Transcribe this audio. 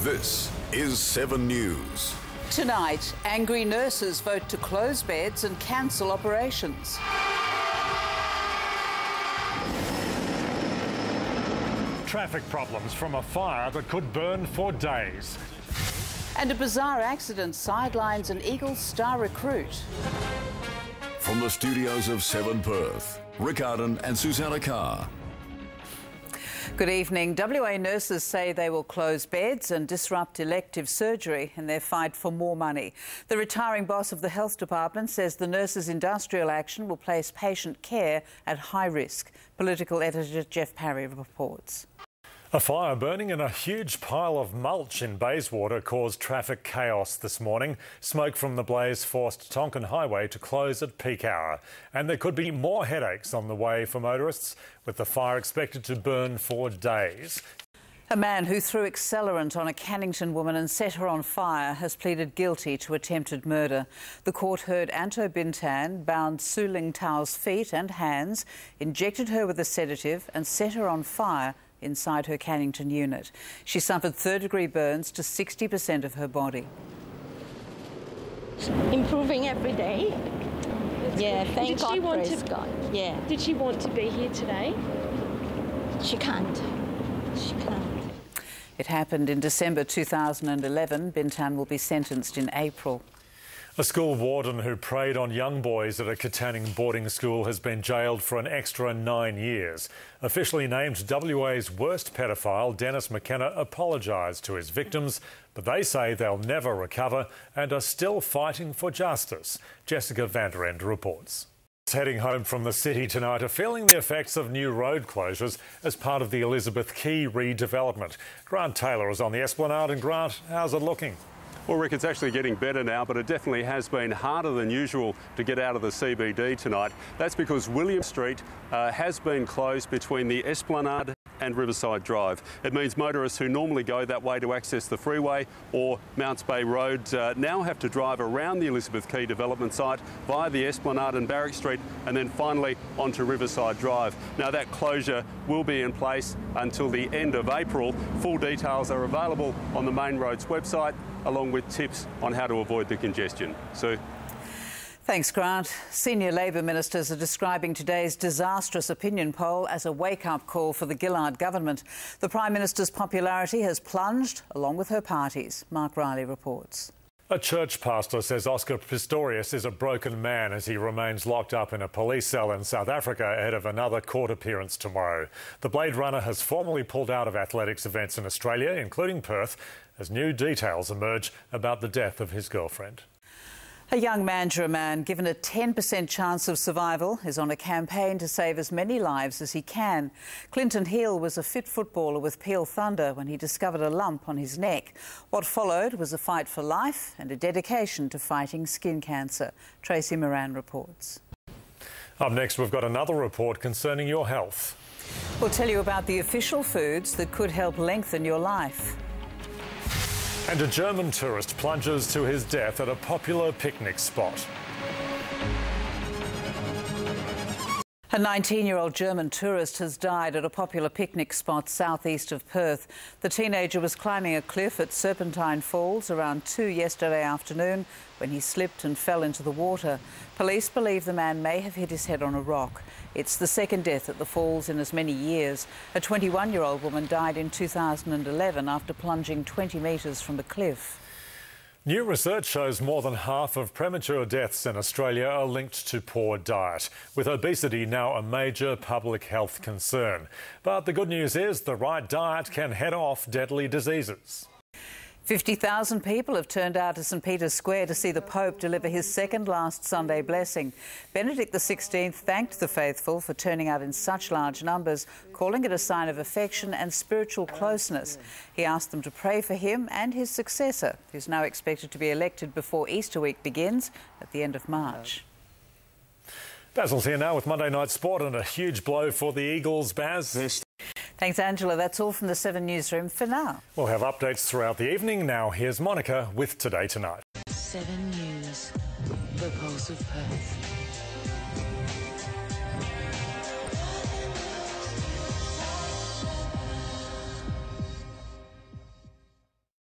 This is 7 News. Tonight, angry nurses vote to close beds and cancel operations. Traffic problems from a fire that could burn for days. And a bizarre accident sidelines an Eagles star recruit. From the studios of 7 Perth, Ardon and Susannah Carr. Good evening. WA nurses say they will close beds and disrupt elective surgery in their fight for more money. The retiring boss of the health department says the nurses' industrial action will place patient care at high risk. Political editor Jeff Parry reports. A fire burning in a huge pile of mulch in Bayswater caused traffic chaos this morning. Smoke from the blaze forced Tonkin Highway to close at peak hour. And there could be more headaches on the way for motorists, with the fire expected to burn for days. A man who threw accelerant on a Cannington woman and set her on fire has pleaded guilty to attempted murder. The court heard Anto Bintan bound Su Ling Tao's feet and hands, injected her with a sedative and set her on fire inside her Cannington unit. She suffered third-degree burns to 60% of her body. Improving every day. Yeah, thank God, praise God. Yeah. Did she want to be here today? She can't. She can't. It happened in December 2011. Bintan will be sentenced in April. A school warden who preyed on young boys at a Katanning boarding school has been jailed for an extra 9 years. Officially named WA's worst pedophile, Dennis McKenna apologised to his victims, but they say they'll never recover and are still fighting for justice. Jessica van der End reports. Heading home from the city tonight are feeling the effects of new road closures as part of the Elizabeth Quay redevelopment. Grant Taylor is on the Esplanade. And Grant, how's it looking? Well, Rick, it's actually getting better now, but it definitely has been harder than usual to get out of the CBD tonight. That's because William Street has been closed between the Esplanade and Riverside Drive. It means motorists who normally go that way to access the freeway or Mounts Bay Road now have to drive around the Elizabeth Quay development site via the Esplanade and Barrack Street and then finally onto Riverside Drive. Now, that closure will be in place until the end of April. Full details are available on the Main Roads website, along with tips on how to avoid the congestion. Sue? Thanks, Grant. Senior Labor ministers are describing today's disastrous opinion poll as a wake-up call for the Gillard government. The Prime Minister's popularity has plunged, along with her party's. Mark Riley reports. A church pastor says Oscar Pistorius is a broken man as he remains locked up in a police cell in South Africa ahead of another court appearance tomorrow. The Blade Runner has formally pulled out of athletics events in Australia, including Perth, as new details emerge about the death of his girlfriend. A young Mandurah man given a 10% chance of survival is on a campaign to save as many lives as he can. Clinton Heal was a fit footballer with Peel Thunder when he discovered a lump on his neck. What followed was a fight for life and a dedication to fighting skin cancer. Tracy Moran reports. Up next, we've got another report concerning your health. We'll tell you about the official foods that could help lengthen your life. And a German tourist plunges to his death at a popular picnic spot. A 19-year-old German tourist has died at a popular picnic spot southeast of Perth. The teenager was climbing a cliff at Serpentine Falls around 2 yesterday afternoon when he slipped and fell into the water. Police believe the man may have hit his head on a rock. It's the second death at the falls in as many years. A 21-year-old woman died in 2011 after plunging 20 metres from a cliff. New research shows more than half of premature deaths in Australia are linked to poor diet, with obesity now a major public health concern. But the good news is the right diet can head off deadly diseases. 50,000 people have turned out to St Peter's Square to see the Pope deliver his second last Sunday blessing. Benedict XVI thanked the faithful for turning out in such large numbers, calling it a sign of affection and spiritual closeness. He asked them to pray for him and his successor, who's now expected to be elected before Easter week begins at the end of March. Basil's here now with Monday Night Sport and a huge blow for the Eagles. Baz? Thanks, Angela. That's all from the 7 Newsroom for now. We'll have updates throughout the evening. Now, here's Monica with Today Tonight. 7 News, the pulse of Perth.